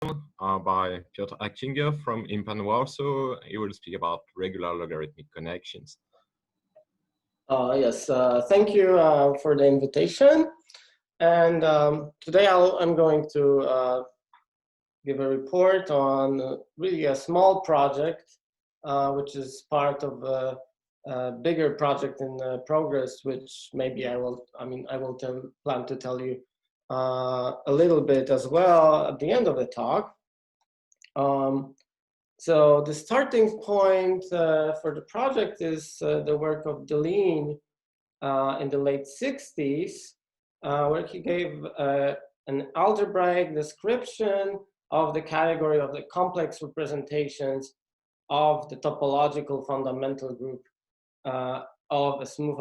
by Piotr Achinger from IMPAN Warsaw. He will speak about regular logarithmic connections. Yes, thank you for the invitation. And today I'm going to give a report on really a small project, which is part of a bigger project in progress, which maybe I will plan to tell you a little bit as well at the end of the talk. So the starting point for the project is the work of Deligne in the late 60s, where he gave an algebraic description of the category of the complex representations of the topological fundamental group of a smooth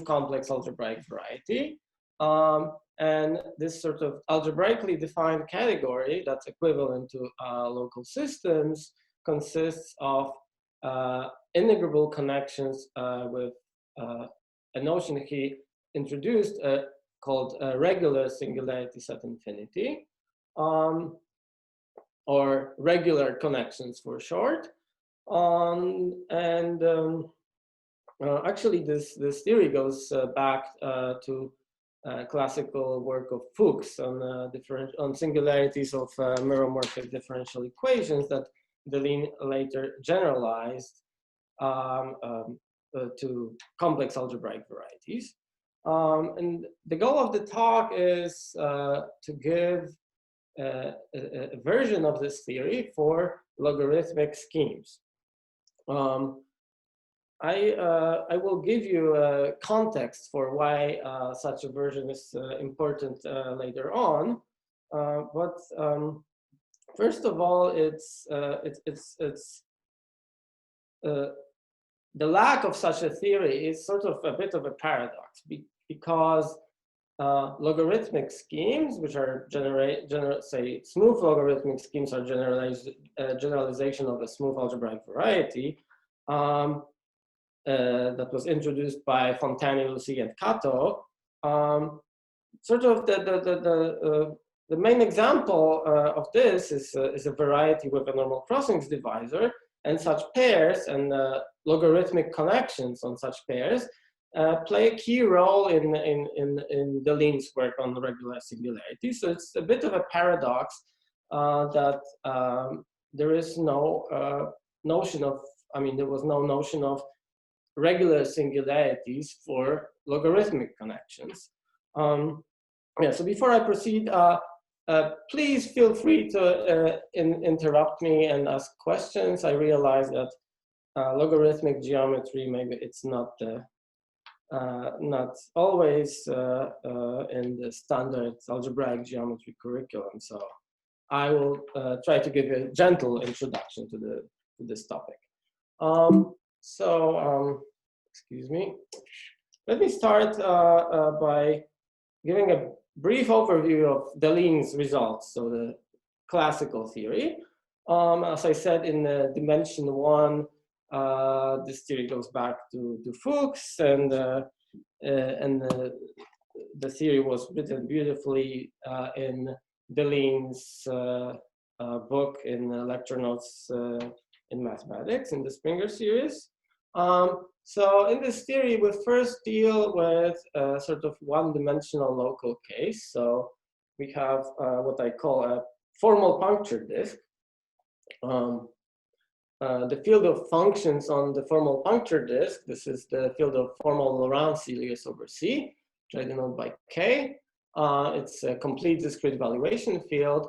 complex algebraic variety. And this sort of algebraically defined category that's equivalent to local systems consists of integrable connections with a notion he introduced called regular singularity set infinity, or regular connections for short. Actually, this theory goes back to classical work of Fuchs on singularities of meromorphic differential equations that Deligne later generalized to complex algebraic varieties. And the goal of the talk is to give a version of this theory for logarithmic schemes. I will give you a context for why such a version is important later on. But first of all, it's the lack of such a theory is sort of a bit of a paradox because logarithmic schemes, which are say smooth logarithmic schemes, are generalization of a smooth algebraic variety. That was introduced by Fontane, Lucy, and Kato. Sort of the main example of this is a variety with a normal crossings divisor, and such pairs and logarithmic connections on such pairs play a key role in Deligne's work on the regular singularity. So it's a bit of a paradox that there is no notion of, there was no notion of regular singularities for logarithmic connections. So before I proceed, please feel free to interrupt me and ask questions. I realize that logarithmic geometry, maybe it's not always in the standard algebraic geometry curriculum. So I will try to give a gentle introduction to this topic. Excuse me. Let me start by giving a brief overview of Deligne's results, so the classical theory. As I said, in dimension 1, this theory goes back to Fuchs, and the theory was written beautifully in Deligne's book in lecture notes in mathematics in the Springer series. So in this theory, we first deal with a sort of one-dimensional local case. So we have what I call a formal puncture disk. The field of functions on the formal puncture disk, this is the field of formal Laurent series over C, which I denote by K. It's a complete discrete valuation field,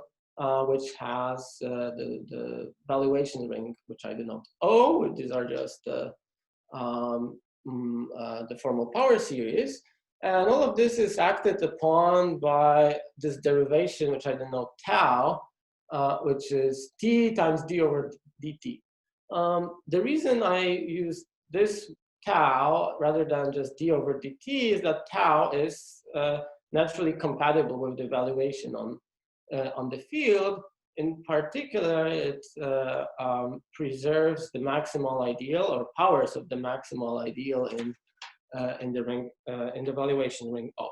which has the valuation ring, which I denote O. These are just the formal power series. And all of this is acted upon by this derivation, which I denote tau, which is T times D over dt. The reason I use this tau rather than just D over dt is that tau is naturally compatible with the valuation on the field. In particular, it preserves the maximal ideal or powers of the maximal ideal in the ring in the valuation ring O.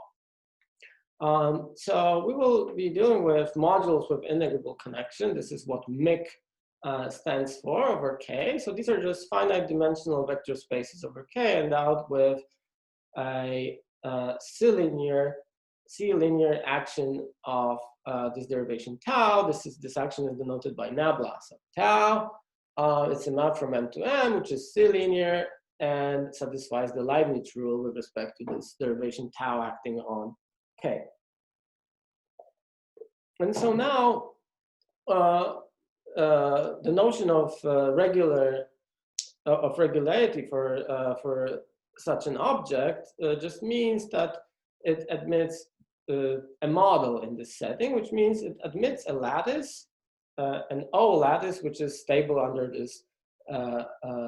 So we will be dealing with modules with integrable connection. This is what MIC stands for over K. So these are just finite dimensional vector spaces over K endowed with a C-linear action of this derivation tau. This action is denoted by nabla. So tau, it's a map from M to M, which is C-linear and satisfies the Leibniz rule with respect to this derivation tau acting on K. And so now the notion of regularity for such an object just means that it admits a model in this setting, which means it admits a lattice, an O lattice, which is stable under this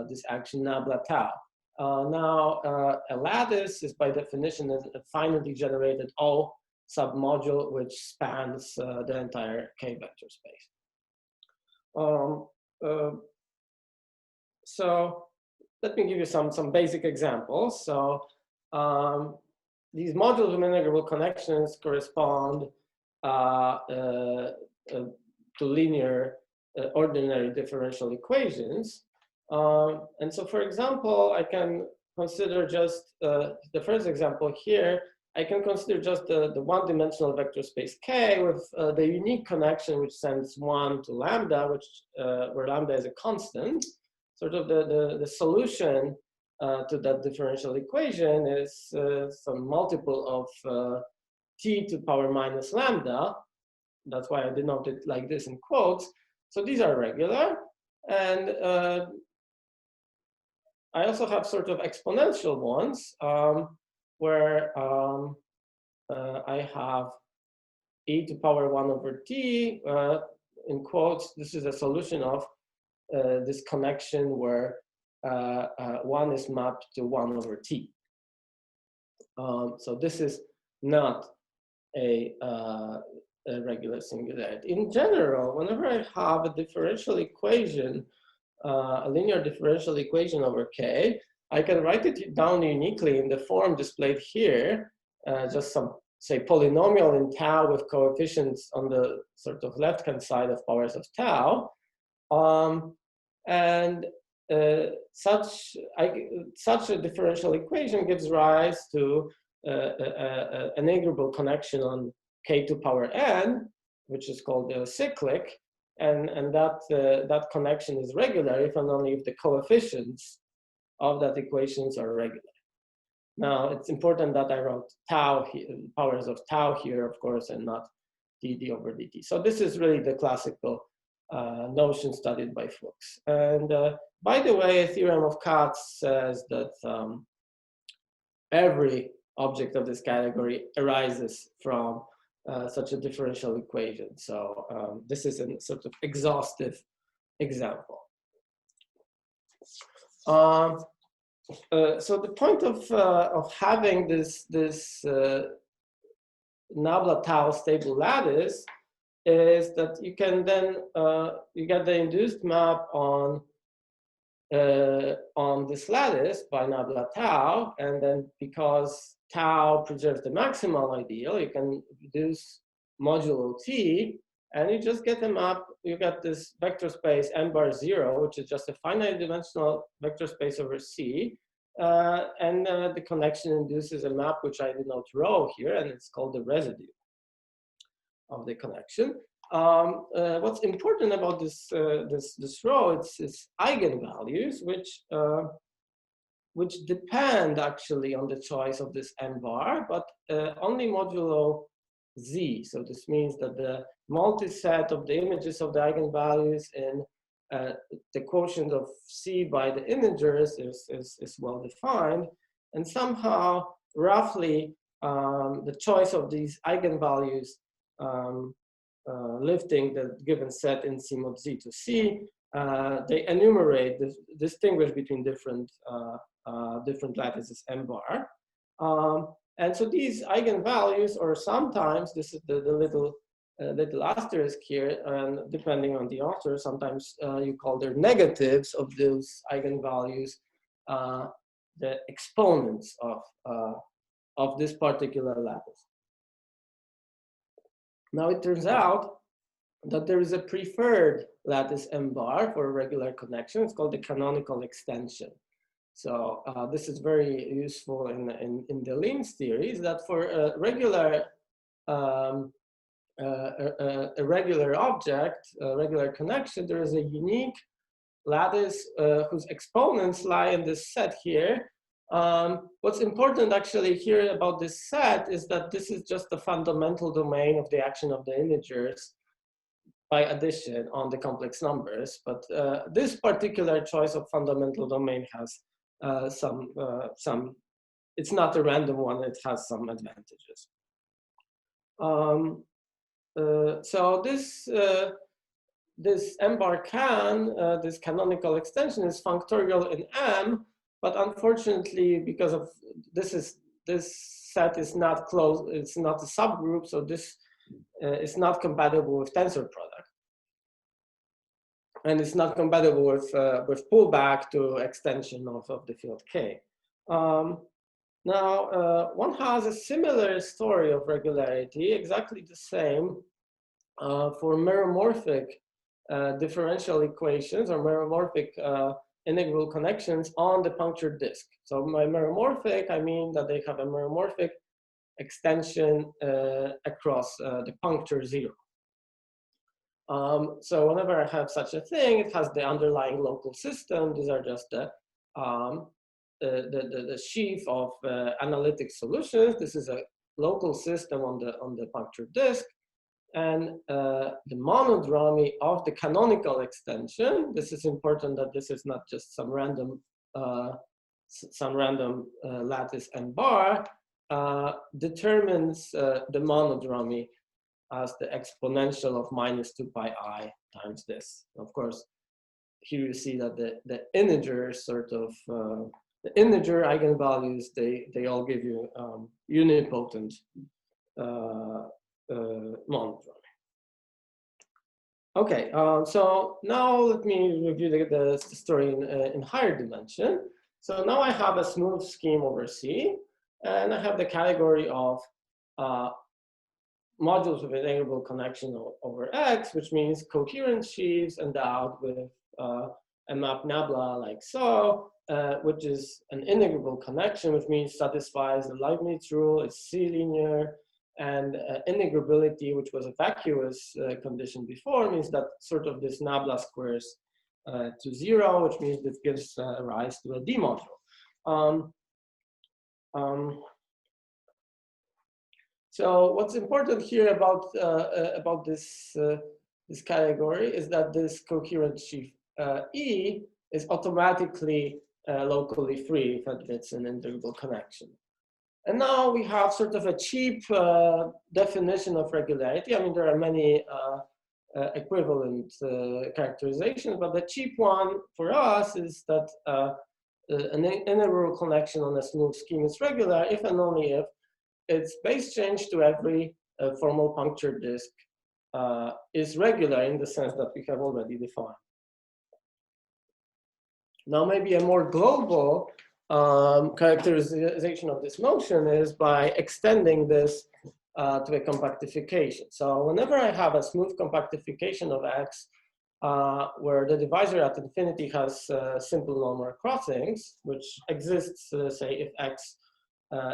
this action nabla tau. Now, a lattice is by definition a finitely generated O submodule which spans the entire K vector space. So let me give you some basic examples. So these modules with integrable connections correspond to linear ordinary differential equations. And so, for example, I can consider just the first example here. I can consider just the one-dimensional vector space K with the unique connection which sends 1 to lambda, which where lambda is a constant. Sort of the solution to that differential equation is some multiple of t to power minus lambda. That's why I denote it like this in quotes. So these are regular, and I also have sort of exponential ones where I have e to power 1 over t, in quotes. This is a solution of this connection where 1 is mapped to 1 over t. So this is not a regular singularity. In general, whenever I have a differential equation, a linear differential equation over K, I can write it down uniquely in the form displayed here, just some, say, polynomial in tau with coefficients on the sort of left-hand side of powers of tau. Such a differential equation gives rise to an integrable connection on K to power n, which is called cyclic, and that connection is regular if and only if the coefficients of that equations are regular. Now, it's important that I wrote tau here, powers of tau here, of course, and not dd over dt. So this is really the classical notion studied by Fuchs. And by the way, a theorem of Katz says that every object of this category arises from such a differential equation. So this is a sort of exhaustive example. So the point of having this nabla tau stable lattice is that you can then you get the induced map on this lattice by nabla tau, and then because tau preserves the maximal ideal, you can reduce modulo t, and you just get a map. You get this vector space n bar 0, which is just a finite dimensional vector space over C, and the connection induces a map which I denote rho here, and it's called the residue of the connection. What's important about this rho, it's eigenvalues, which depend actually on the choice of this n bar, but only modulo z. So this means that the multiset of the images of the eigenvalues in the quotient of C by the integers is well defined, and somehow roughly the choice of these eigenvalues lifting the given set in C mod Z to C, they enumerate, distinguish between different lattices m bar. And so these eigenvalues, or sometimes, this is the little asterisk here, and depending on the author, sometimes you call their negatives of those eigenvalues the exponents of this particular lattice. Now it turns out that there is a preferred lattice M bar for a regular connection. It's called the canonical extension. So this is very useful in Deligne's theories, that for a regular a regular object, a regular connection, there is a unique lattice whose exponents lie in this set here. What's important actually here about this set is that this is just the fundamental domain of the action of the integers by addition on the complex numbers. But this particular choice of fundamental domain has it's not a random one, it has some advantages. So this M bar can, this canonical extension is functorial in M, but unfortunately, because of this set is not closed, it's not a subgroup, so this is not compatible with tensor product. And it's not compatible with pullback to extension of the field K. Now, one has a similar story of regularity, exactly the same for meromorphic differential equations or meromorphic integral connections on the punctured disk. So by meromorphic, I mean that they have a meromorphic extension across the puncture 0. So whenever I have such a thing, it has the underlying local system. These are just the sheaf of analytic solutions. This is a local system on the punctured disk. And the monodromy of the canonical extension, this is important that this is not just some random lattice M bar, determines the monodromy as the exponential of -2 pi I times this. Of course, here you see that the integers sort of, the integer eigenvalues, they all give you unipotent monodromy. Okay, so now let me review the story in higher dimension. So now I have a smooth scheme over C, and I have the category of modules with integrable connection over X, which means coherent sheaves endowed with a map nabla like so, which is an integrable connection, which means satisfies the Leibniz rule, it's C-linear, and integrability, which was a vacuous condition before, means that sort of this nabla squares to 0, which means this gives rise to a D module. So what's important here about this category is that this coherent sheaf E is automatically locally free if it's an integrable connection. And now we have sort of a cheap definition of regularity. I mean, there are many equivalent characterizations, but the cheap one for us is that an integral connection on a smooth scheme is regular if and only if its base change to every formal puncture disk is regular in the sense that we have already defined. Now, maybe a more global characterization of this motion is by extending this to a compactification. So whenever I have a smooth compactification of X, where the divisor at infinity has simple normal crossings, which exists, say, if X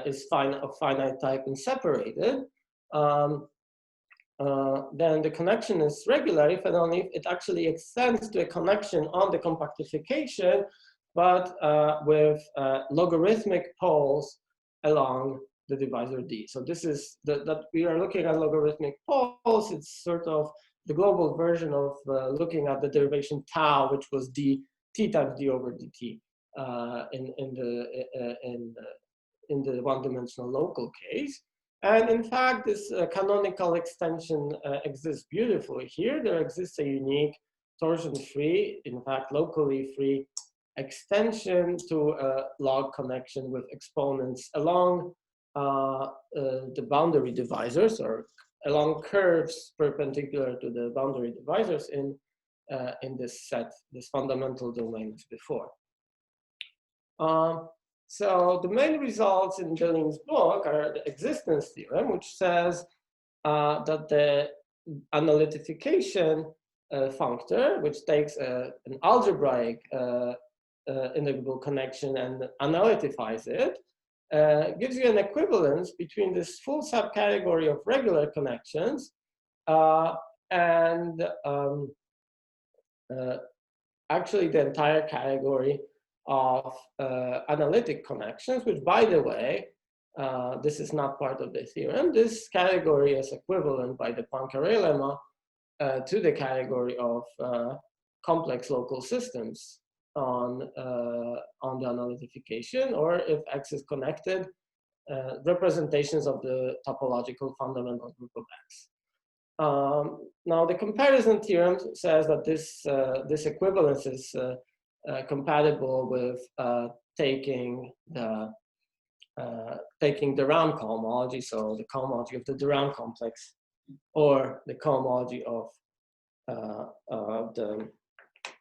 is of finite type and separated, then the connection is regular if and only if it actually extends to a connection on the compactification, but with logarithmic poles along the divisor D. So this is that we are looking at logarithmic poles. It's sort of the global version of looking at the derivation tau, which was t times d over dt in the one-dimensional local case. And in fact, this canonical extension exists beautifully here. There exists a unique torsion-free, in fact, locally free extension to a log connection with exponents along the boundary divisors or along curves perpendicular to the boundary divisors in this set, this fundamental domain as before. So the main results in Deligne's book are the existence theorem, which says that the analytification functor, which takes an algebraic integrable connection and analytifies it, gives you an equivalence between this full subcategory of regular connections and actually the entire category of analytic connections, which, by the way, this is not part of the theorem. This category is equivalent by the Poincaré lemma to the category of complex local systems on the analytification, or if X is connected, representations of the topological fundamental group of X. Now, the comparison theorem says that this equivalence is compatible with taking the Ram cohomology, so the cohomology of the de Rham complex, or the cohomology of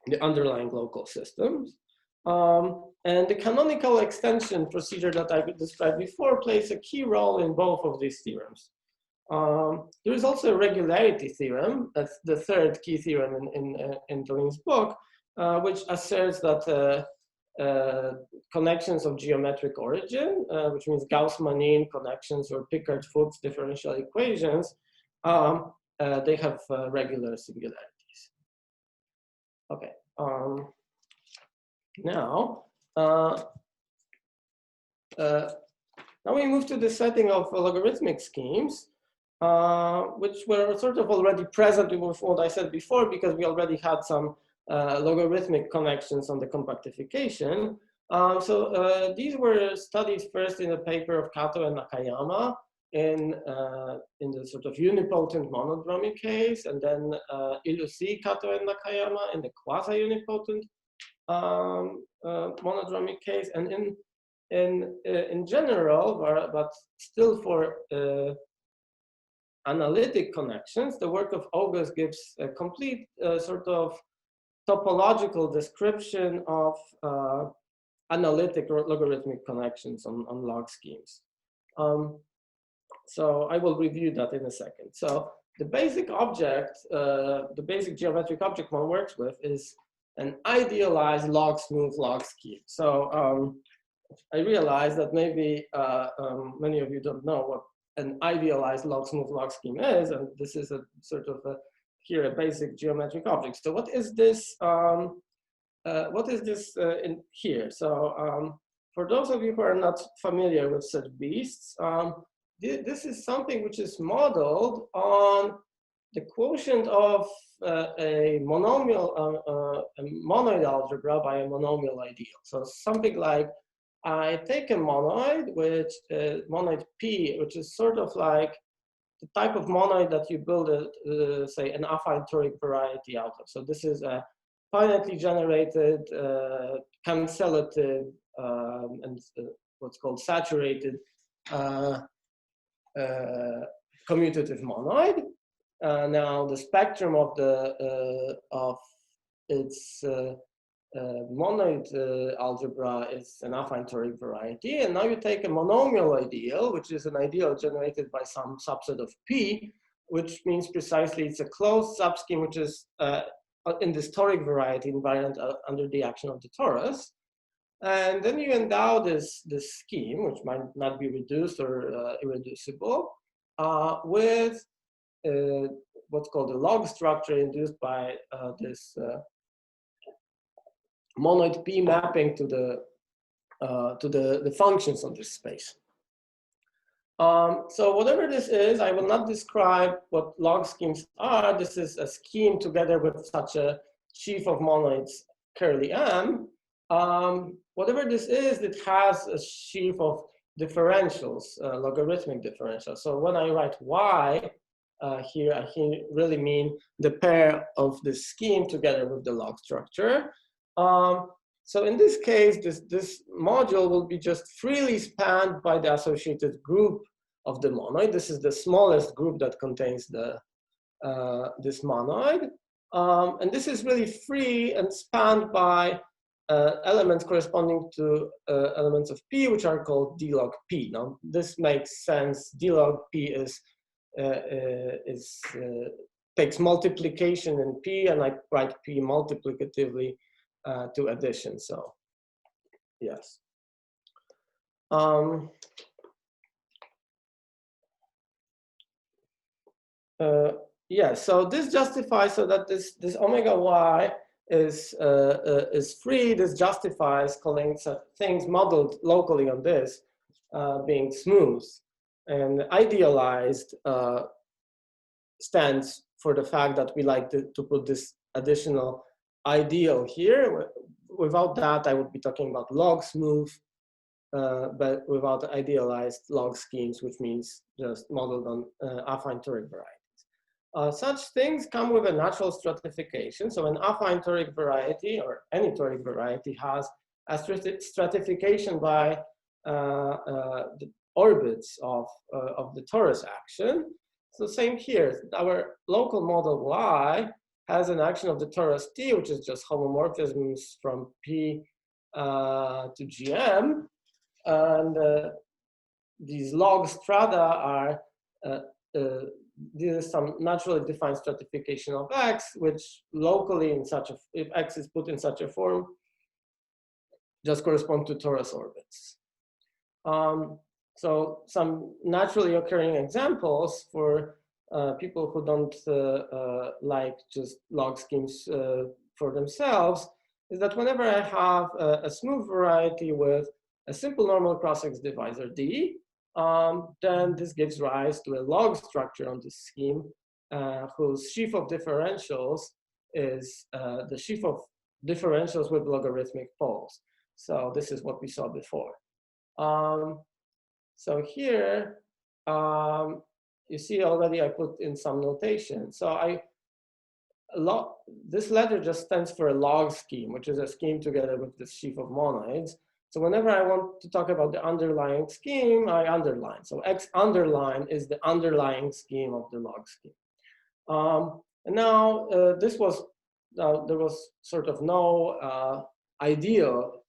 the underlying local systems. And the canonical extension procedure that I described before plays a key role in both of these theorems. There is also a regularity theorem, that's the third key theorem in Deligne's book, which asserts that connections of geometric origin, which means Gauss-Manin connections or Picard-Fuchs differential equations, they have regular singularities. Okay. Now we move to the setting of logarithmic schemes, which were sort of already present with what I said before, because we already had some logarithmic connections on the compactification. So these were studied first in a paper of Kato and Nakayama in the sort of unipotent monodromy case, and then Ilusi, Kato and Nakayama in the quasi-unipotent monodromy case. And in general, but still for analytic connections, the work of Ogus gives a complete sort of topological description of analytic or logarithmic connections on log schemes. So I will review that in a second. So the basic object, the basic geometric object one works with is an idealized log smooth log scheme. So I realize that maybe many of you don't know what an idealized log smooth log scheme is, and this is a sort of a basic geometric object. So what is this? In here? So for those of you who are not familiar with such beasts, this is something which is modeled on the quotient of a monomial, a monoid algebra by a monomial ideal. So something like, I take a monoid, which monoid P, which is sort of like the type of monoid that you build, say, an affine toric variety out of. So this is a finitely generated, cancellative, and what's called saturated commutative monoid. Now the spectrum of its monoid algebra is an affine toric variety, and now you take a monomial ideal, which is an ideal generated by some subset of P, which means precisely it's a closed subscheme which is in this toric variety invariant under the action of the torus. And then you endow this scheme, which might not be reduced or irreducible, with what's called a log structure induced by this monoid P mapping to the functions of this space. So whatever this is, I will not describe what log schemes are. This is a scheme together with such a sheaf of monoids curly M. Whatever this is, it has a sheaf of differentials, logarithmic differentials. So when I write Y here, I really mean the pair of the scheme together with the log structure. So in this case, this module will be just freely spanned by the associated group of the monoid. This is the smallest group that contains this monoid. And this is really free and spanned by elements corresponding to elements of P, which are called D log P. Now, this makes sense. D log P is takes multiplication in P, and I write P multiplicatively to addition. So yes. Yeah, so this justifies, so that this omega y is free. This justifies calling things modeled locally on this being smooth, and idealized stands for the fact that we like to put this additional ideal here. Without that, I would be talking about log smooth, but without idealized log schemes, which means just modeled on affine toric varieties. Such things come with a natural stratification. So an affine toric variety, or any toric variety, has a stratification by the orbits of the torus action. So same here, our local model Y has an action of the torus T, which is just homomorphisms from P to GM. And these log strata are, this is some naturally defined stratification of X, which locally in such a, if X is put in such a form, just correspond to torus orbits. So some naturally occurring examples for people who don't like just log schemes for themselves is that whenever I have a smooth variety with a simple normal cross-X divisor D, then this gives rise to a log structure on this scheme whose sheaf of differentials is the sheaf of differentials with logarithmic poles. So this is what we saw before. So here, you see already I put in some notation. So this letter just stands for a log scheme, which is a scheme together with this sheaf of monoids. So whenever I want to talk about the underlying scheme, I underline. So X underline is the underlying scheme of the log scheme. And now there was sort of no ideal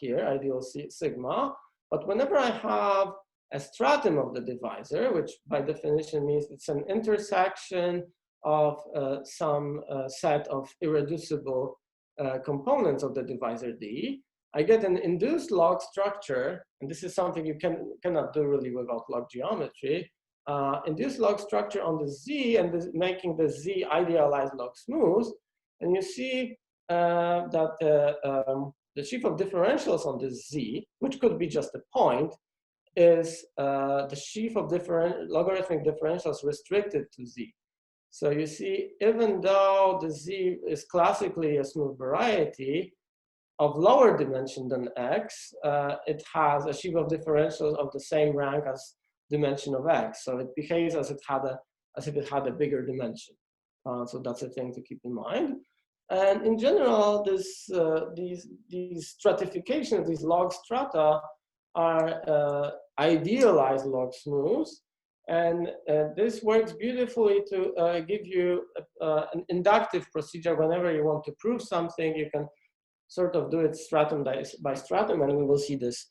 here, ideal sigma. But whenever I have a stratum of the divisor, which by definition means it's an intersection of some set of irreducible components of the divisor D, I get an induced log structure, and this is something you cannot do really without log geometry. Induced log structure on the Z, and this, making the Z idealized log smooth. And you see that the sheaf of differentials on the Z, which could be just a point, is the sheaf of logarithmic differentials restricted to Z. So you see, even though the Z is classically a smooth variety of lower dimension than X, it has a sheaf of differentials of the same rank as dimension of X. So it behaves as if it had a bigger dimension. So that's a thing to keep in mind. And in general, these stratifications, these log strata, are idealized log smooth. And this works beautifully to give you an inductive procedure. Whenever you want to prove something, you can sort of do it stratum by stratum, and we will see this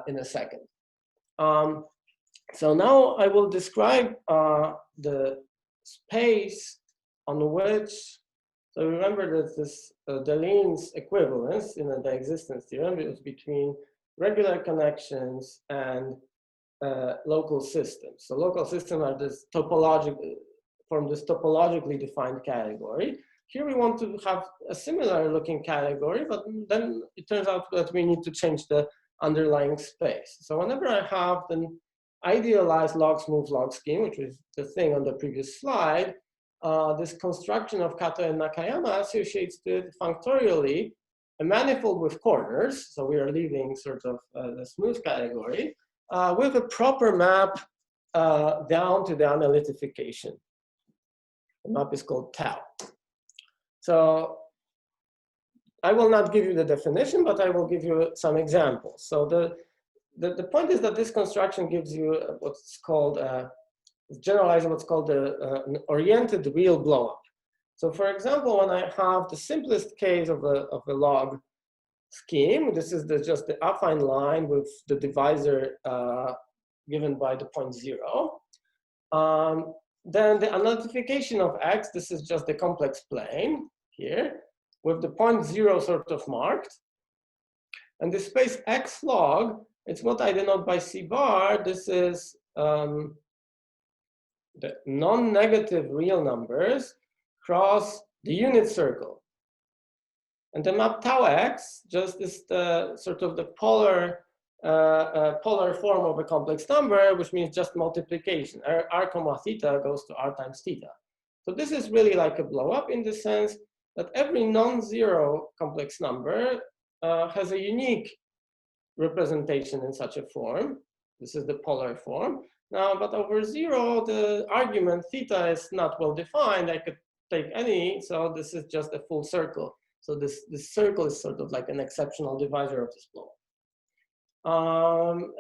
in a second. So now I will describe the space on which, so remember that this Deligne's equivalence in the existence theorem is between regular connections and local systems. So local systems are this from this topologically defined category. Here we want to have a similar looking category, but then it turns out that we need to change the underlying space. So whenever I have an idealized log smooth log scheme, which is the thing on the previous slide, this construction of Kato and Nakayama associates to it functorially a manifold with corners. So we are leaving sort of the smooth category with a proper map down to the analytification. The map is called tau. So I will not give you the definition, but I will give you some examples. So the point is that this construction gives you what's called, generalizing what's called an oriented real blowup. So for example, when I have the simplest case of a log scheme, this is just the affine line with the divisor given by the point 0. Then the analytification of X, this is just the complex plane here, with the point 0 sort of marked. And the space X log, it's what I denote by C bar. This is the non-negative real numbers cross the unit circle. And the map tau X just is the sort of the polar form of a complex number, which means just multiplication. R comma theta goes to R times theta. So this is really like a blow up in the sense that every non-zero complex number has a unique representation in such a form. This is the polar form. Now, but over 0, the argument theta is not well defined. I could take any, so this is just a full circle. So this circle is sort of like an exceptional divisor of this blow.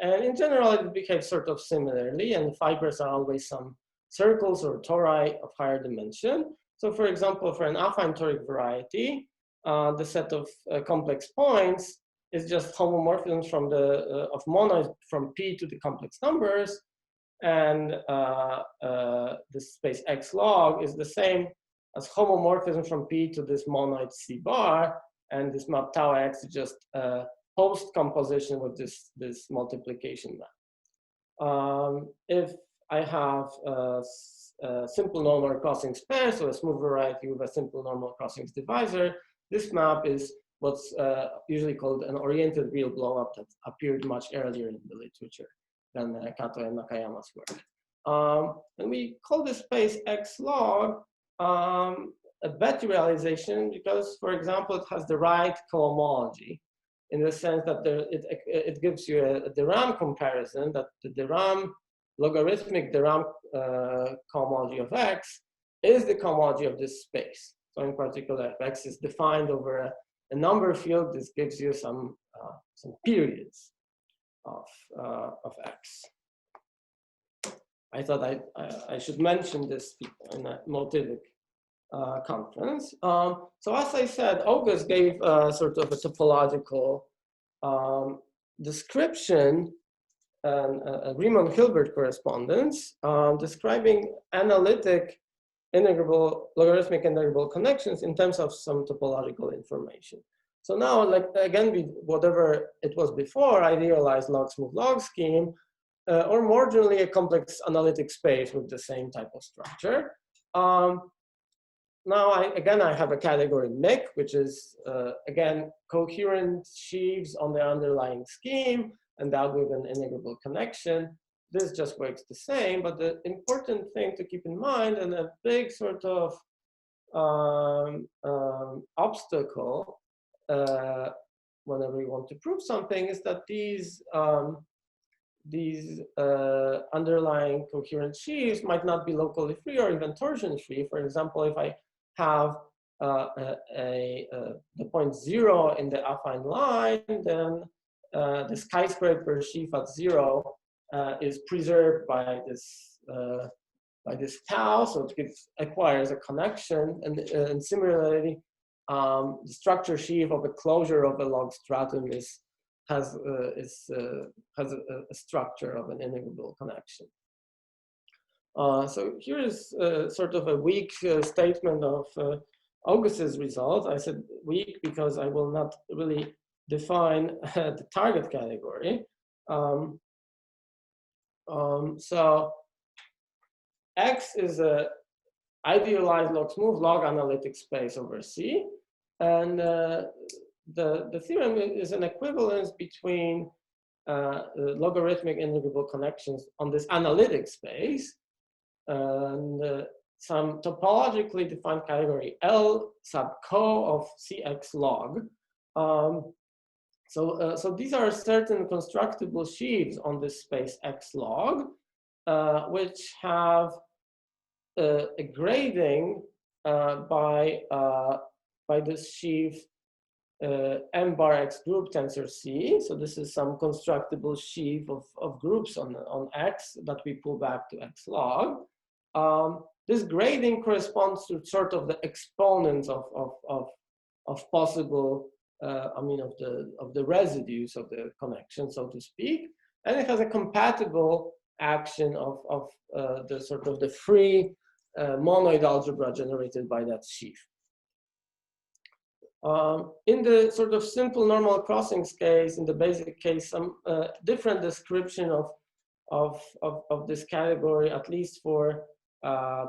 And in general, it behaves sort of similarly, and fibers are always some circles or tori of higher dimension. So for example, for an affine toric variety, the set of complex points is just homomorphisms from the of monoids from P to the complex numbers, and the space X log is the same as homomorphism from P to this monoid C bar, and this map tau X is just post composition with this multiplication map. If I have a simple normal crossings pair, so a smooth variety with a simple normal crossings divisor, this map is what's usually called an oriented real blowup that appeared much earlier in the literature than Kato and Nakayama's work. And we call this space X log a Betti realization because, for example, it has the right cohomology in the sense that it gives you a theorem comparison that the theorem, logarithmic theorem cohomology of X is the cohomology of this space. So in particular, if X is defined over a number field, this gives you some periods of X. I thought I should mention this in a motivic conference. So as I said, Ogus gave sort of a topological description, a Riemann-Hilbert correspondence describing analytic logarithmic integrable connections in terms of some topological information. So now, like again, whatever it was before, idealized log smooth log scheme, or more generally a complex analytic space with the same type of structure. Now, I have a category MIC, which is, again, coherent sheaves on the underlying scheme, and that with an integrable connection. This just works the same, but the important thing to keep in mind, and a big sort of obstacle whenever you want to prove something, is that these underlying coherent sheaves might not be locally free or even torsion free. For example, if I have the point 0 in the affine line, then the skyscraper sheaf at 0 is preserved by this tau, so it acquires a connection, and similarly, the structure sheaf of a closure of a log stratum has a structure of an integrable connection. So here is sort of a weak statement of Augus's result. I said weak because I will not really define the target category. So X is a idealized log smooth log analytic space over C, and the theorem is an equivalence between logarithmic integrable connections on this analytic space and some topologically defined category L sub co of Cx log. So these are certain constructible sheaves on this space X log, which have a grading by this sheaf M bar X group tensor C. So this is some constructible sheaf of groups on X that we pull back to X log. This grading corresponds to sort of the exponents of possible, of the residues of the connection, so to speak, and it has a compatible action of the sort of the free monoid algebra generated by that sheaf. In the sort of simple normal crossings case, in the basic case, some different description of this category, at least for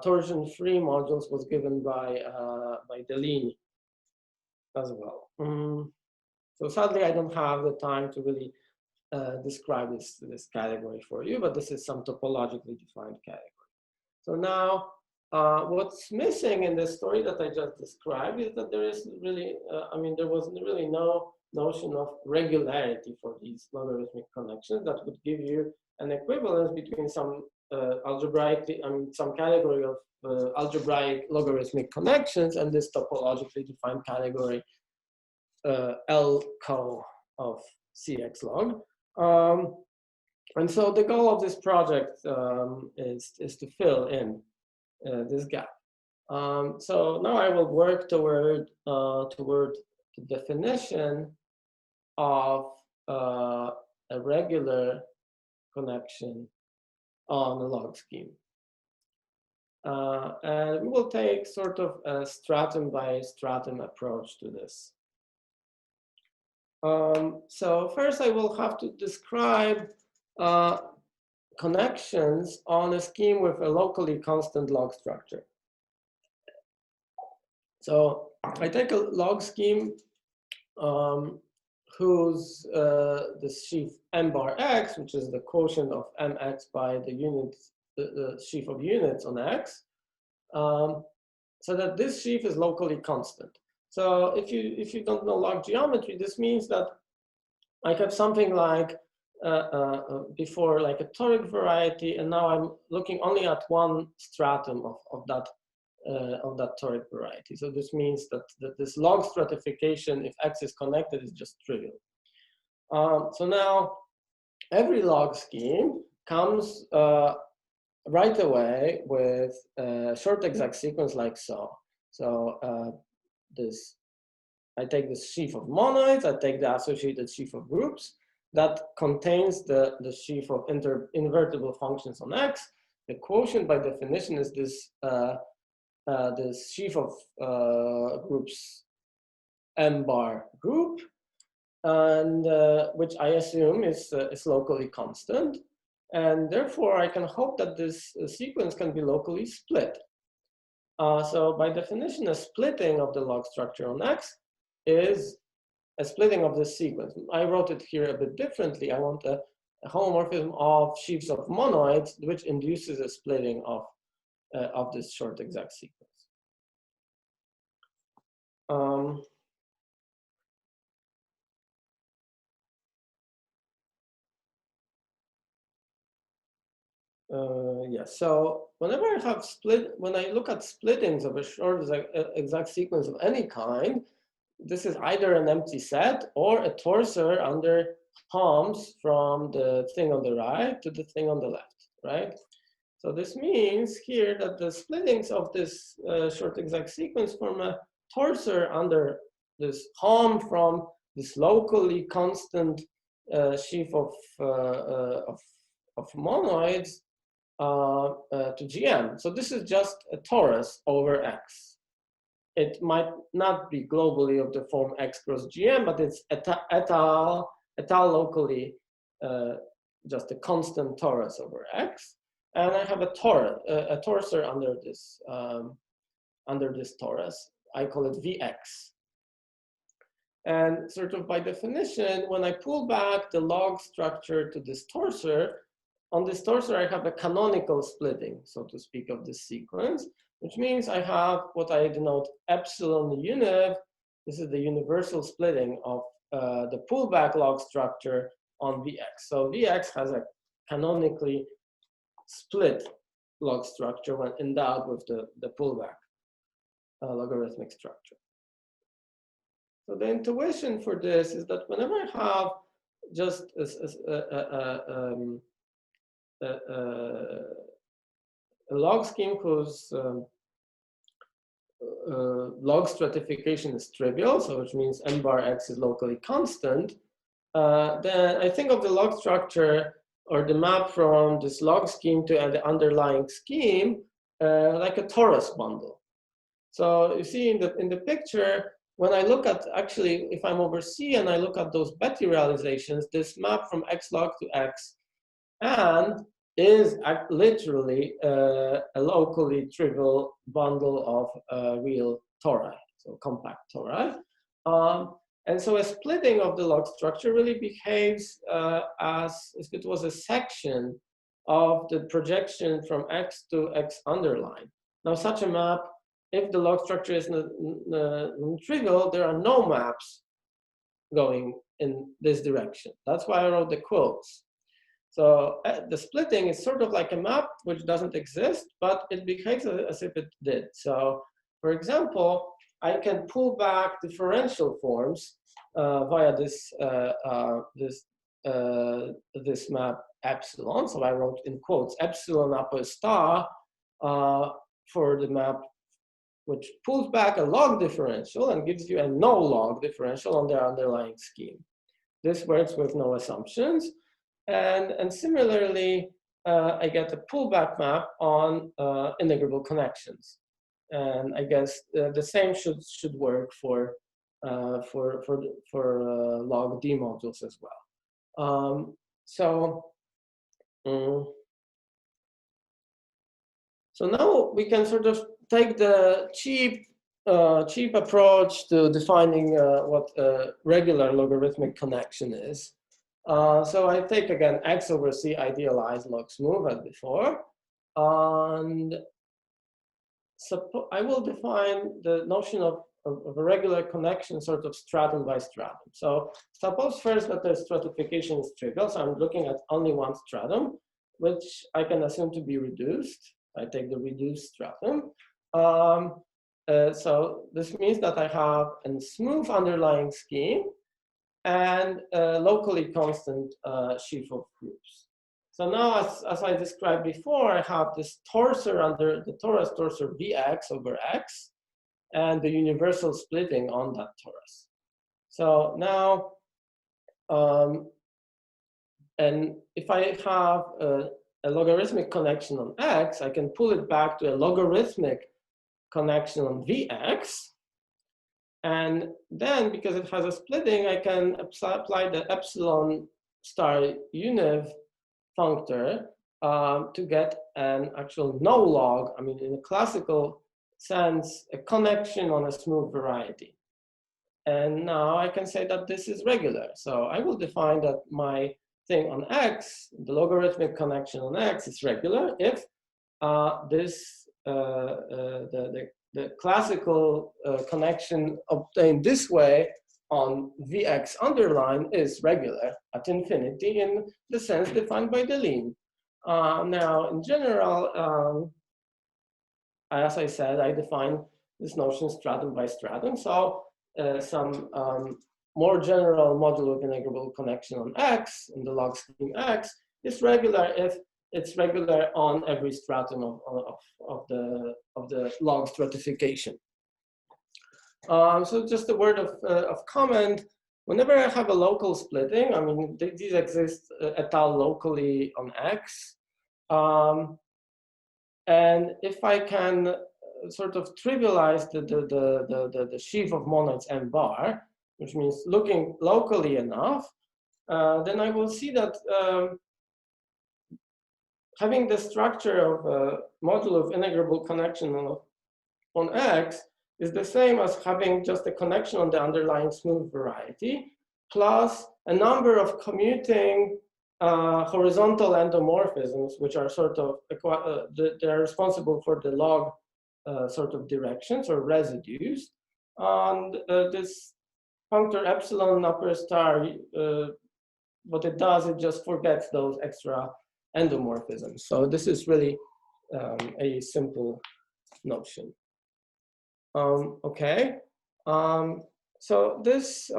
torsion-free modules, was given by Deligne as well. So sadly, I don't have the time to really describe this category for you, but this is some topologically defined category. So now, what's missing in the story that I just described is that there is really, I mean, there was really no notion of regularity for these logarithmic connections that would give you an equivalence between some algebraic, I mean, some category of algebraic logarithmic connections and this topologically defined category L co of Cx log. And so the goal of this project is to fill in this gap. So now I will work toward the definition of a regular connection on a log scheme. And we will take sort of a stratum by stratum approach to this. So first I will have to describe connections on a scheme with a locally constant log structure. So I take a log scheme whose the sheaf m bar x, which is the quotient of mx by the units, the sheaf of units on x, so that this sheaf is locally constant. So if you don't know log geometry, this means that I have something like before like a toric variety, and now I'm looking only at one stratum of that toric variety. So this means that this log stratification, if x is connected, is just trivial. So now every log scheme comes right away with a short exact sequence like so. So I take this sheaf of monoids, I take the associated sheaf of groups that contains the sheaf of invertible functions on x. The quotient by definition is this this sheaf of groups m bar group, and which I assume is locally constant, and therefore I can hope that this sequence can be locally split. So by definition, a splitting of the log structure on x is a splitting of this sequence. I wrote it here a bit differently. I want a homomorphism of sheaves of monoids, which induces a splitting of this short exact sequence. Yes, so whenever I have when I look at splittings of a short exact sequence of any kind, this is either an empty set or a torsor under Homs from the thing on the right to the thing on the left, right? So this means here that the splittings of this short exact sequence form a torsor under this Hom from this locally constant sheaf of monoids to GM. So this is just a torus over X. It might not be globally of the form X cross GM, but it's etal locally just a constant torus over X. And I have a torsor under this torus. I call it Vx. And sort of by definition, when I pull back the log structure to this torsor, on this torsor, I have a canonical splitting, so to speak, of this sequence, which means I have what I denote epsilon univ. This is the universal splitting of the pullback log structure on Vx. So Vx has a canonically split log structure when endowed with the pullback logarithmic structure. So the intuition for this is that whenever I have just a log scheme whose log stratification is trivial, so which means m bar x is locally constant, then I think of the log structure or the map from this log scheme to the underlying scheme like a torus bundle. So you see in the picture, when I look at, actually, if I'm over C and I look at those Betti realizations, this map from X log to X and is literally a locally trivial bundle of real tori, so compact tori. And so a splitting of the log structure really behaves as if it was a section of the projection from X to X underline. Now, such a map, if the log structure is non-trivial, there are no maps going in this direction. That's why I wrote the quotes. So the splitting is sort of like a map which doesn't exist, but it behaves as if it did. So, for example, I can pull back differential forms via this this map epsilon. So I wrote in quotes epsilon upper star for the map which pulls back a log differential and gives you a no log differential on the underlying scheme. This works with no assumptions. And similarly, I get a pullback map on integrable connections. And I guess the same should work for log D modules as well. So now we can sort of take the cheap approach to defining what a regular logarithmic connection is. So I take again X over C idealized log smooth as before, and I will define the notion of a regular connection sort of stratum by stratum. So suppose first that the stratification is trivial, so I'm looking at only one stratum, which I can assume to be reduced. I take the reduced stratum. So this means that I have a smooth underlying scheme and a locally constant sheaf of groups. So now, as I described before, I have this torsor under the torus torsor Vx over X, and the universal splitting on that torus. So now, and if I have a logarithmic connection on X, I can pull it back to a logarithmic connection on Vx. And then, because it has a splitting, I can apply the epsilon star univ functor to get an actual no log, I mean, in a classical sense, a connection on a smooth variety. And now I can say that this is regular. So I will define that my thing on X, the logarithmic connection on X is regular if the classical connection obtained this way on Vx underline is regular at infinity in the sense defined by Deligne. Now, in general, as I said, I define this notion stratum by stratum. So some more general modulo of integrable connection on X in the log scheme X is regular if it's regular on every stratum of the log stratification. So just a word of comment. Whenever I have a local splitting, I mean, these exist et al. Locally on X. And if I can sort of trivialize the sheaf of monoids M bar, which means looking locally enough, then I will see that having the structure of a modulo of integrable connection on X is the same as having just a connection on the underlying smooth variety, plus a number of commuting horizontal endomorphisms, which are sort of, they're responsible for the log sort of directions or residues. And this functor epsilon upper star, what it does, it just forgets those extra endomorphisms. So this is really a simple notion. Okay, so this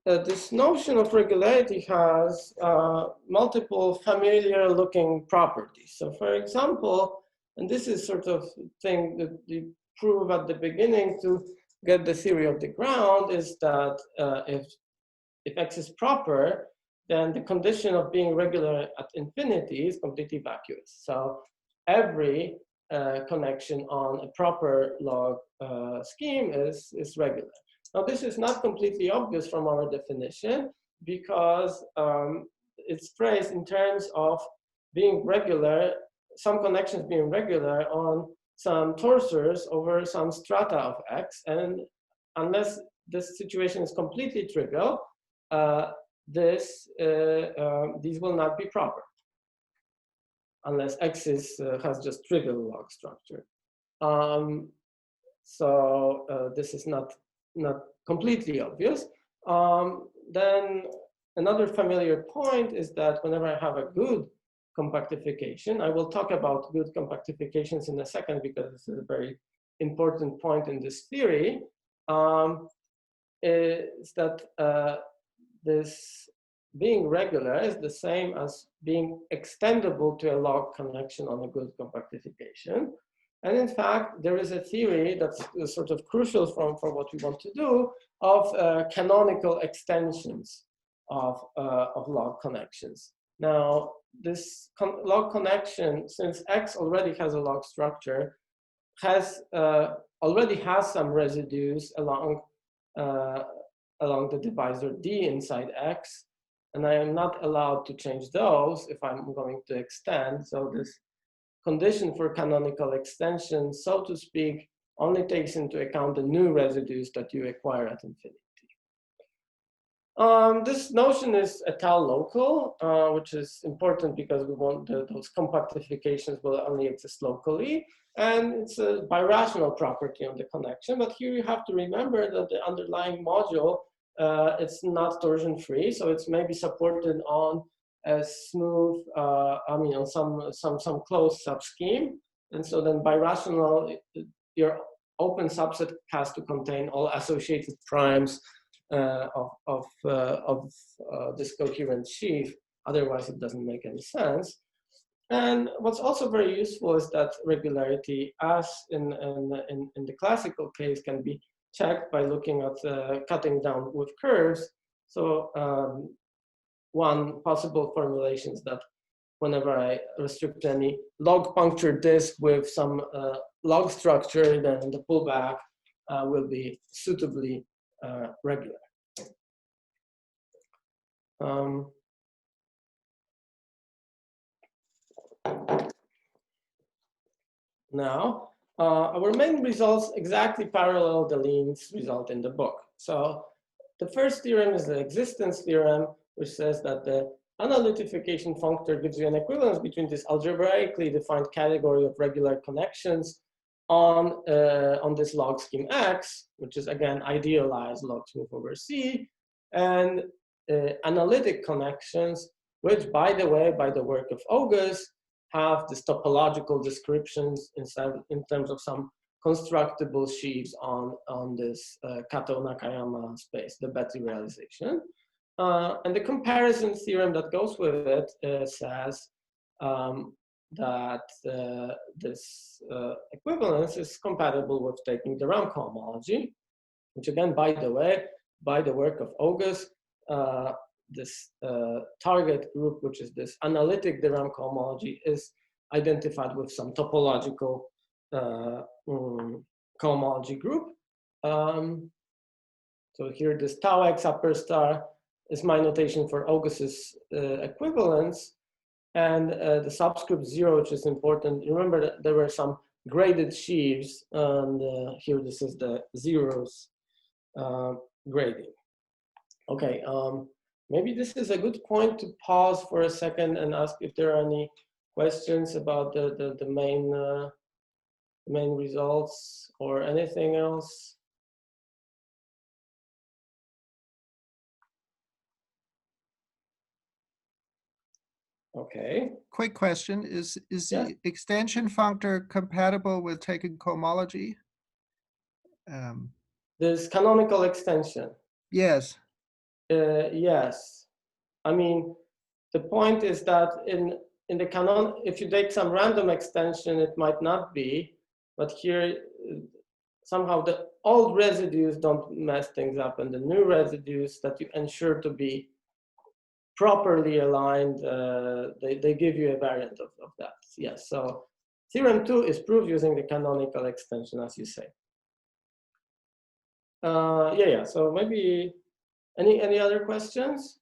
this notion of regularity has multiple familiar-looking properties. So, for example, and this is sort of thing that you prove at the beginning to get the theory of the ground, is that if X is proper, then the condition of being regular at infinity is completely vacuous. So every connection on a proper log scheme is regular. Now, this is not completely obvious from our definition because it's phrased in terms of being regular, some connections being regular on some torsors over some strata of X. And unless this situation is completely trivial, these will not be proper, unless X has just trivial log structure. This is not completely obvious. Then another familiar point is that whenever I have a good compactification, I will talk about good compactifications in a second because this is a very important point in this theory, is that this being regular is the same as being extendable to a log connection on a good compactification. And in fact, there is a theory that's sort of crucial for what we want to do of canonical extensions of log connections. Now, this log connection, since X already has a log structure, already has some residues along the divisor D inside X, and I am not allowed to change those if I'm going to extend. So this condition for canonical extension, so to speak, only takes into account the new residues that you acquire at infinity. This notion is étale local, which is important because we want those compactifications will only exist locally. And it's a birational property of the connection. But here you have to remember that the underlying module, it's not torsion free. So it's maybe supported on a smooth, on some closed subscheme. And so then birational, your open subset has to contain all associated primes of this coherent sheaf. Otherwise, it doesn't make any sense. And what's also very useful is that regularity, as in the classical case, can be checked by looking at cutting down with curves. So one possible formulation is that whenever I restrict any log puncture disk with some log structure, then the pullback will be suitably regular. Now, our main results exactly parallel Deligne's result in the book. So the first theorem is the existence theorem, which says that the analytification functor gives you an equivalence between this algebraically defined category of regular connections on this log scheme X, which is again idealized log smooth over C, and analytic connections, which, by the way, by the work of Ogus, have this topological descriptions in terms of some constructible sheaves on this Kato-Nakayama space, the Betty realization. And the comparison theorem that goes with it says that this equivalence is compatible with taking the Ram cohomology, which again, by the way, by the work of Ogus, this target group, which is this analytic de Ram cohomology, is identified with some topological cohomology group. So here, this tau x upper star is my notation for Augus's equivalence, and the subscript 0, which is important. Remember that there were some graded sheaves, and here this is the zeros grading. Okay. Maybe this is a good point to pause for a second and ask if there are any questions about the main results or anything else. Okay. Quick question, is the extension functor compatible with taking cohomology? This canonical extension. Yes. Yes. I mean, the point is that in the canon, if you take some random extension, it might not be, but here somehow the old residues don't mess things up, and the new residues that you ensure to be properly aligned, they give you a variant of that. Yes, so theorem 2 is proved using the canonical extension, as you say. Yeah, so maybe any other questions?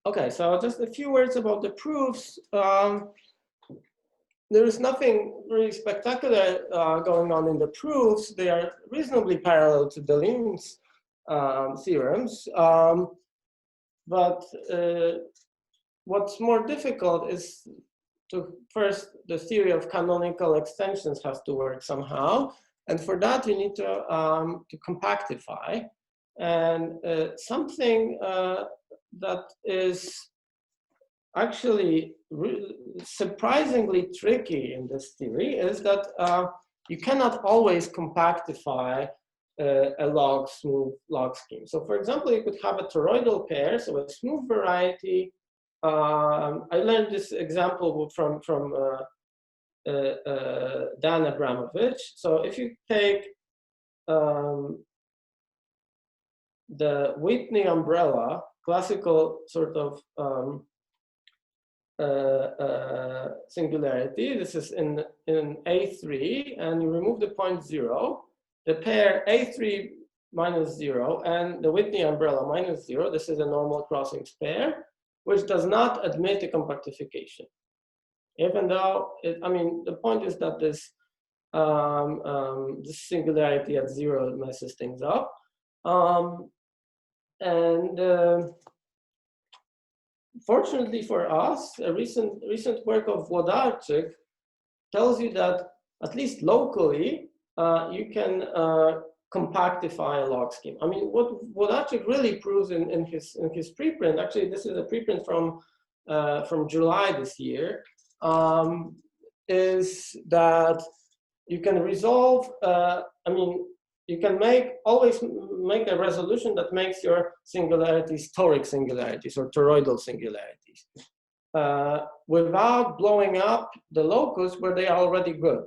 Okay, so just a few words about the proofs. There is nothing really spectacular going on in the proofs. They are reasonably parallel to Deligne's theorems. But what's more difficult is to first, the theory of canonical extensions has to work somehow. And for that, you need to compactify. And something that is actually surprisingly tricky in this theory is that you cannot always compactify a smooth log scheme. So for example, you could have a toroidal pair, so a smooth variety. I learned this example from Dan Abramovich. So if you take the Whitney umbrella, classical sort of singularity, this is in A3, and you remove the point 0, the pair A3 minus 0 and the Whitney umbrella minus 0, this is a normal crossings pair, which does not admit a compactification. Even though, I mean, the point is that this singularity at 0 messes things up. Fortunately for us, a recent work of Włodarczyk tells you that at least locally, you can compactify a log scheme. I mean, what Włodarczyk really proves in his preprint, actually this is a preprint from July this year, is that you can resolve, I mean, you can always make a resolution that makes your singularities toric singularities or toroidal singularities without blowing up the locus where they are already good.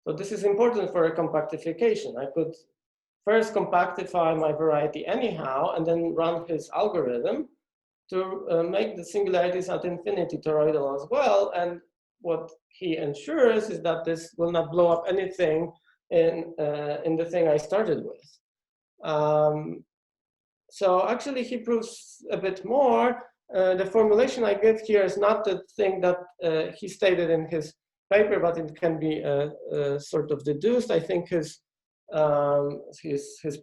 So this is important for a compactification. I could first compactify my variety anyhow and then run his algorithm to make the singularities at infinity toroidal as well. And what he ensures is that this will not blow up anything in the thing I started with. So actually he proves a bit more. The formulation I give here is not the thing that he stated in his paper, but it can be sort of deduced. I think his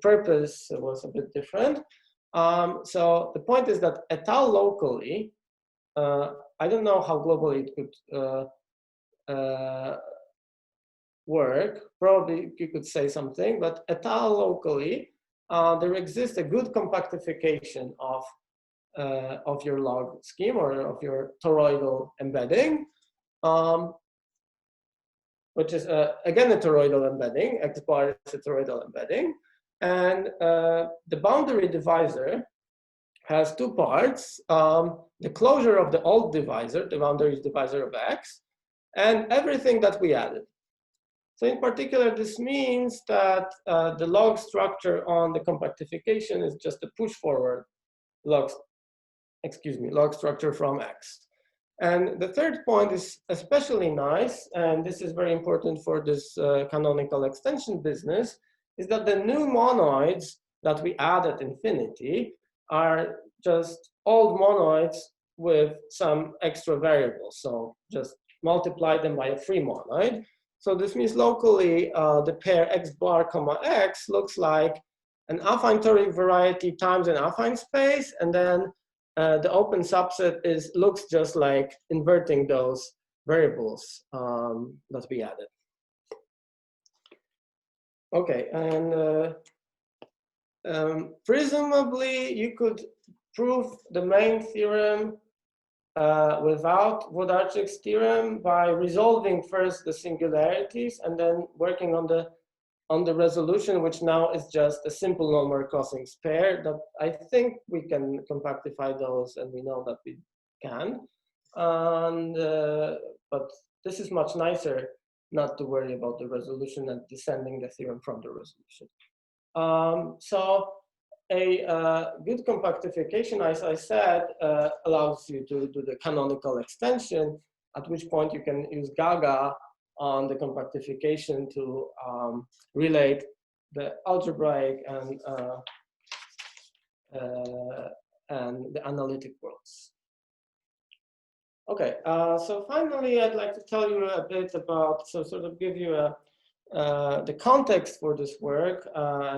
purpose was a bit different. So the point is that et al. Locally, I don't know how globally it could work. Probably you could say something, but et al. Locally, there exists a good compactification of your log scheme or of your toroidal embedding, which is again a toroidal embedding. X bar is a toroidal embedding, and the boundary divisor has two parts: the closure of the old divisor, the boundary divisor of X, and everything that we added. So in particular, this means that the log structure on the compactification is just a push forward log structure from X. And the third point is especially nice, and this is very important for this canonical extension business, is that the new monoids that we add at infinity are just old monoids with some extra variables. So just multiply them by a free monoid. So this means locally, the pair X bar comma X looks like an affine toric variety times an affine space, and then the open subset looks just like inverting those variables that we added. Okay, and presumably you could prove the main theorem without Włodarczyk's theorem by resolving first the singularities and then working on the resolution, which now is just a simple normal crossings pair that I think we can compactify those, and we know that we can. And but this is much nicer not to worry about the resolution and descending the theorem from the resolution. So a good compactification, as I said, allows you to do the canonical extension, at which point you can use Gaga on the compactification to relate the algebraic and the analytic worlds. Okay, so finally, I'd like to tell you a bit about, so sort of give you the context for this work,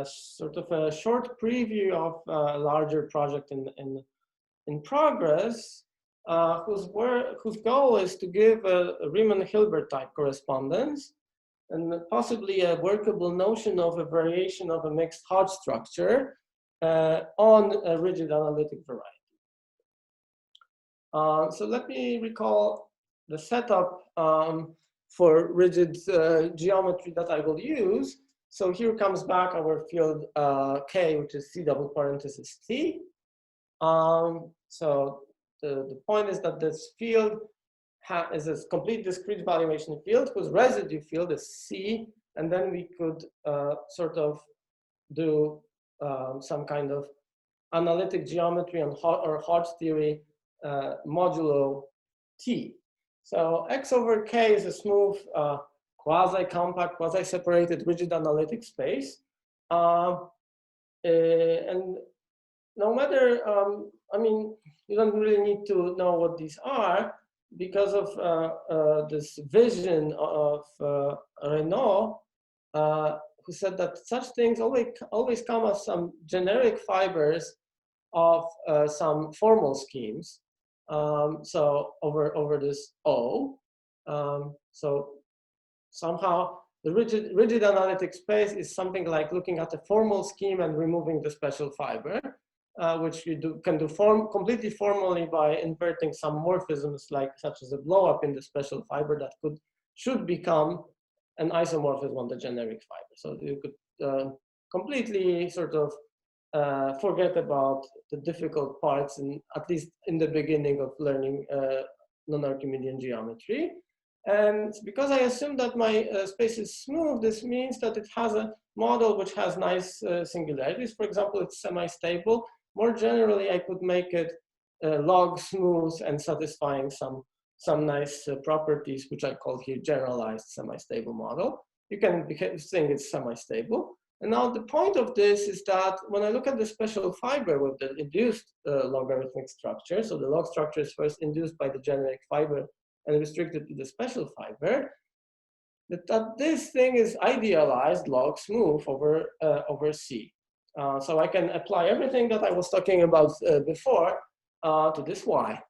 sort of a short preview of a larger project in progress, whose goal is to give a Riemann-Hilbert type correspondence and possibly a workable notion of a variation of a mixed Hodge structure on a rigid analytic variety. So let me recall the setup for rigid geometry that I will use. So here comes back our field K, which is C double parenthesis T. So the point is that this field is a complete discrete valuation field whose residue field is C, and then we could sort of do some kind of analytic geometry or Hodge theory modulo T. So X over K is a smooth quasi-compact, quasi-separated rigid analytic space. And no matter, I mean, you don't really need to know what these are because of this vision of Renault, who said that such things always come as some generic fibers of some formal schemes. So over this O. So somehow the rigid analytic space is something like looking at a formal scheme and removing the special fiber, which you can do completely formally by inverting some morphisms such as a blow up in the special fiber that should become an isomorphism on the generic fiber. So you could completely sort of forget about the difficult parts, at least in the beginning of learning non-Archimedean geometry. And because I assume that my space is smooth, this means that it has a model which has nice singularities. For example, it's semi-stable. More generally, I could make it log smooth and satisfying some nice properties, which I call here generalized semi-stable model. You can think it's semi-stable. And now the point of this is that when I look at the special fiber with the induced logarithmic structure, so the log structure is first induced by the generic fiber and restricted to the special fiber, that this thing is idealized log smooth over C. So I can apply everything that I was talking about before to this Y.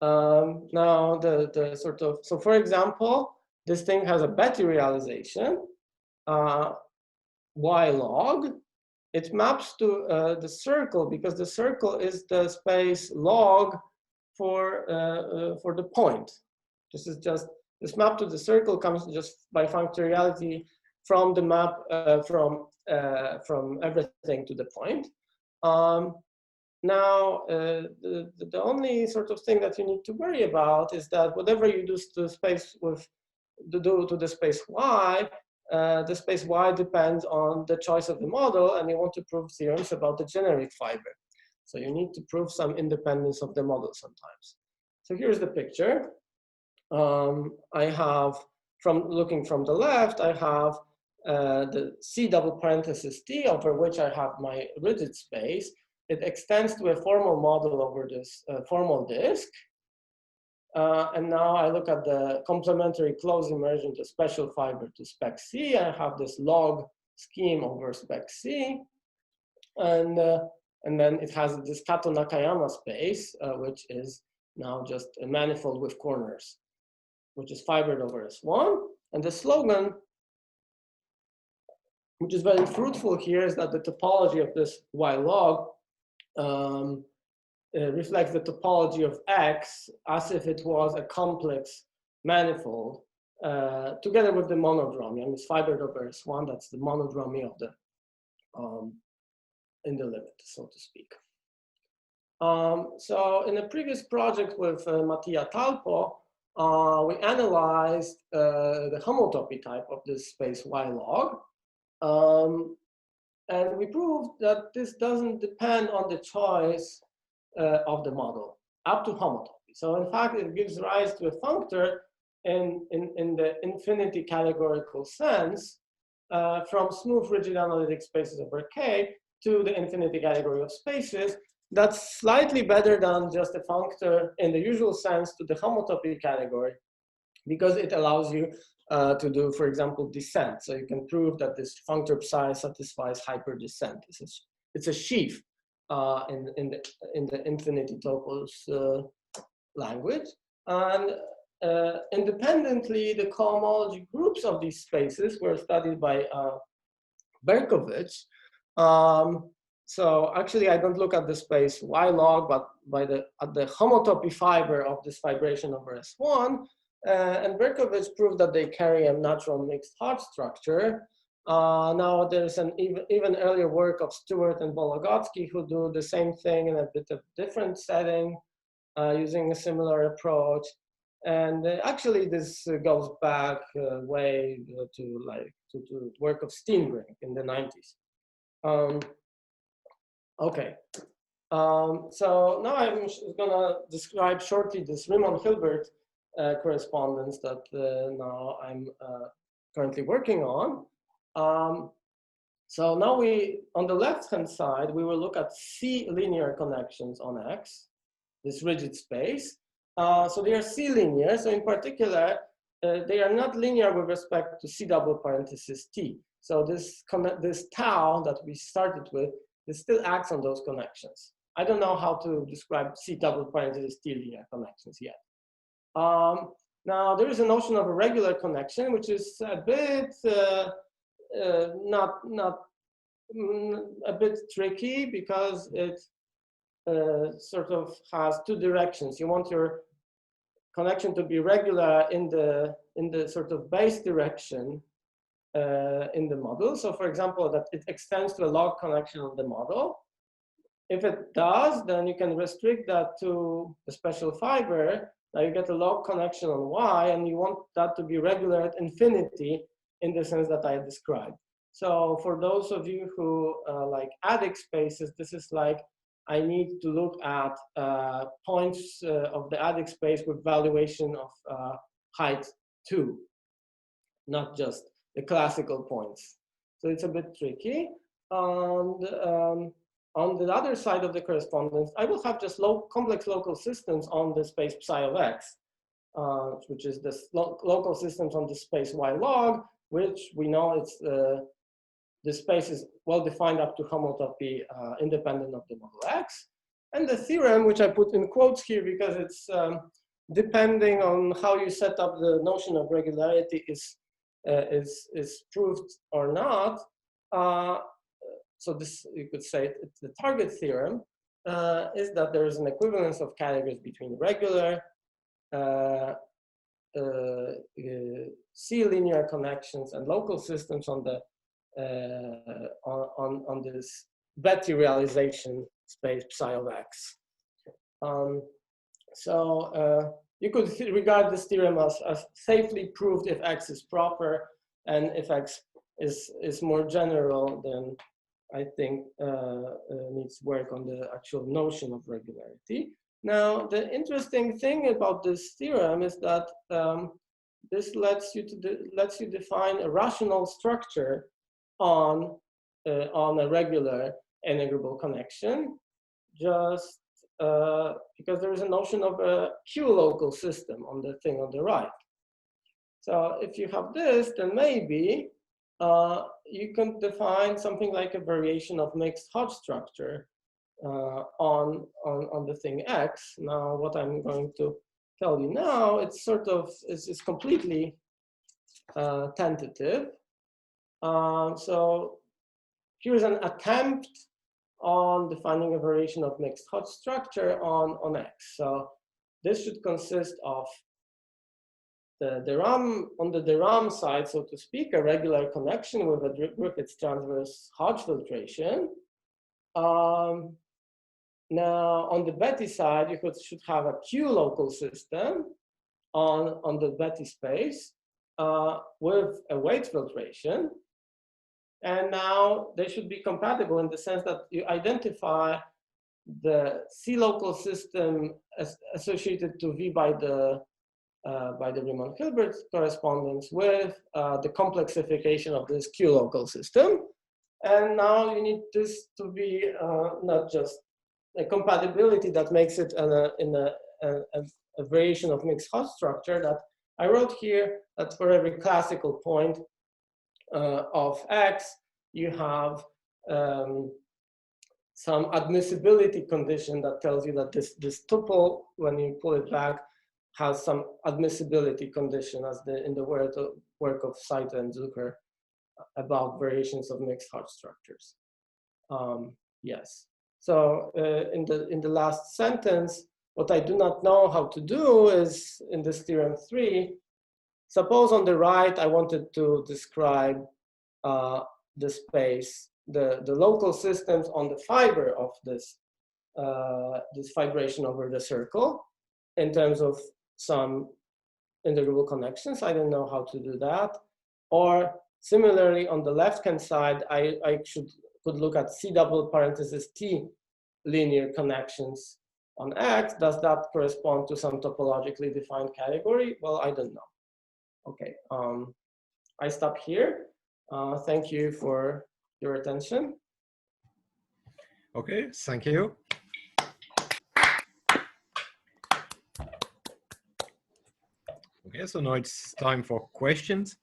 Now the sort of, so for example, this thing has a Betti realization, Y log. It maps to the circle because the circle is the space log for the point. This is just, this map to the circle comes just by functoriality from the map from everything to the point. Now, the only sort of thing that you need to worry about is that whatever you do to the space to the space Y, the space Y depends on the choice of the model, and you want to prove theorems about the generic fiber. So you need to prove some independence of the model sometimes. So here's the picture. I have, looking from the left, I have the C double parenthesis T, over which I have my rigid space. It extends to a formal model over this formal disk. And now I look at the complementary close immersion to special fiber to spec C. I have this log scheme over spec C. And then it has this Kato-Nakayama space, which is now just a manifold with corners, which is fibered over S1. And the slogan, which is very fruitful here, is that the topology of this Y log reflects the topology of X as if it was a complex manifold together with the monodromy. And it's fibered over S1. That's the monodromy of the in the limit, so to speak. So in a previous project with Mattia Talpo, we analyzed the homotopy type of this space Y log. And we proved that this doesn't depend on the choice of the model up to homotopy. So in fact, it gives rise to a functor in the infinity categorical sense from smooth rigid analytic spaces over K to the infinity category of spaces. That's slightly better than just a functor in the usual sense to the homotopy category, because it allows you to do, for example, descent. So you can prove that this functor psi satisfies hyperdescent. It's a sheaf in the infinity topos language. And independently, the cohomology groups of these spaces were studied by Berkovich. So actually, I don't look at the space Y log, but at the homotopy fiber of this fibration over S1. And Berkovich proved that they carry a natural mixed Hodge structure. Now there's an even earlier work of Stewart and Bologotsky who do the same thing in a bit of different setting using a similar approach. And actually this goes back way to work of Steenbrink in the 90s. Okay, so now I'm gonna describe shortly this Riemann-Hilbert correspondence that now I'm currently working on. So now on the left-hand side, we will look at C linear connections on X, this rigid space. So they are C linear, so in particular, they are not linear with respect to C double parenthesis T. So this tau that we started with, this still acts on those connections. I don't know how to describe C double parenthesis T linear connections yet. Now there is a notion of a regular connection, which is a bit a bit tricky because it sort of has two directions. You want your connection to be regular in the sort of base direction in the model. So for example, that it extends to a log connection of the model. If it does, then you can restrict that to a special fiber. Now you get a log connection on Y, and you want that to be regular at infinity in the sense that I described. So for those of you who like adic spaces, this is like I need to look at points of the adic space with valuation of height 2, not just the classical points. So it's a bit tricky. And on the other side of the correspondence, I will have just complex local systems on the space psi of X, which is the local systems on the space Y log, which we know it's the space is well defined up to homotopy independent of the model X. And the theorem, which I put in quotes here because it's depending on how you set up the notion of regularity is proved or not. So this, you could say, it's the target theorem, is that there is an equivalence of categories between regular C linear connections and local systems on the on this Betty realization space psi of X. So you could regard this theorem as safely proved if X is proper, and if X is more general, then I think needs work on the actual notion of regularity. Now, the interesting thing about this theorem is that this lets you define a rational structure on a regular integrable connection, just because there is a notion of a Q local system on the thing on the right. So if you have this, then maybe you can define something like a variation of mixed Hodge structure on the thing X. Now, what I'm going to tell you now, it's sort of is completely tentative. So here's an attempt on defining a variation of mixed Hodge structure on X. So this should consist of the DRAM, on the DRAM side, so to speak, a regular connection with a Griffiths transverse Hodge filtration. Now, on the Betty side, you should have a Q local system. on the Betti space with a weight filtration. And now they should be compatible in the sense that you identify the C local system associated to V by the Riemann-Hilbert correspondence with the complexification of this Q local system. And now you need this to be not just a compatibility that makes it a variation of mixed Hodge structure that I wrote here, that for every classical point of X, you have some admissibility condition that tells you that this tuple, when you pull it back, has some admissibility condition, as in the work of Saito and Zucker about variations of mixed Hodge structures. Yes. So in the last sentence, what I do not know how to do is in this theorem 3. Suppose on the right I wanted to describe the space, the local systems on the fiber of this this fibration over the circle in terms of some integrable connections. I don't know how to do that. Or similarly, on the left-hand side, I could look at C double parenthesis T linear connections on X. Does that correspond to some topologically defined category? Well, I don't know. Okay, I stop here. Thank you for your attention. Okay, thank you. Okay, so now it's time for questions.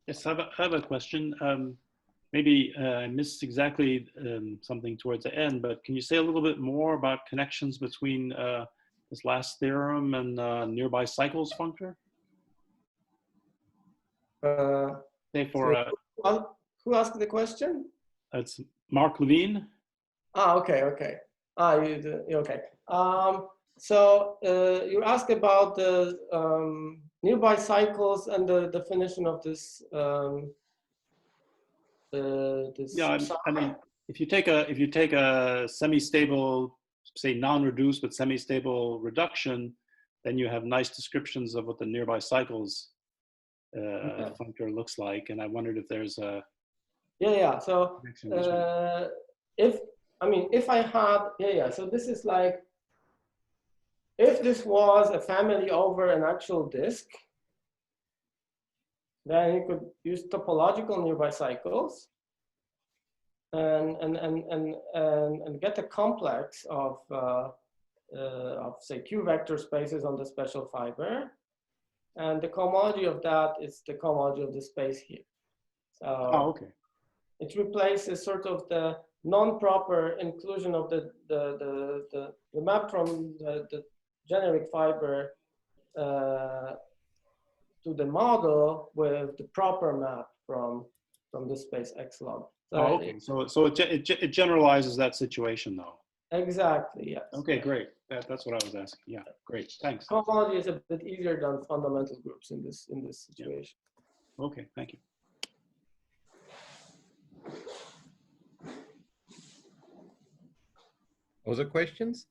Yes, I have a question. Maybe I missed exactly something towards the end, but can you say a little bit more about connections between this last theorem and nearby cycles functor? Say for who asked the question? It's Mark Levine. Okay. Okay. So you asked about the nearby cycles and the definition of this. Yeah, I mean, if you take a semi-stable, say non-reduced but semi-stable reduction, then you have nice descriptions of what the nearby cycles functor looks like. And I wondered if there's a So if I had so this is like, if this was a family over an actual disk, then you could use topological nearby cycles and get a complex of say Q vector spaces on the special fiber, and the cohomology of that is the cohomology of the space here. So okay. It replaces sort of the non-proper inclusion of the map from the generic fiber to the model with the proper map from the space X log. So okay. So it generalizes that situation though. Exactly. Yes. Okay. Great. That's what I was asking. Yeah. Great. Thanks. Cohomology is a bit easier than fundamental groups in this situation. Yeah. Okay. Thank you. Other questions?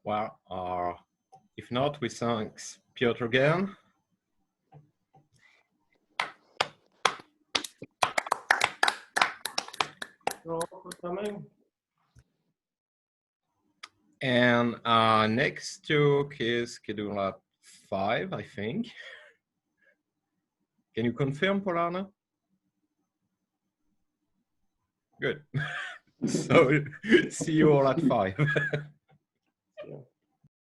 Well, if not, we thank Piotr again. For coming. And next talk is scheduled at 5, I think. Can you confirm, Polana? Good. So see you all at 5.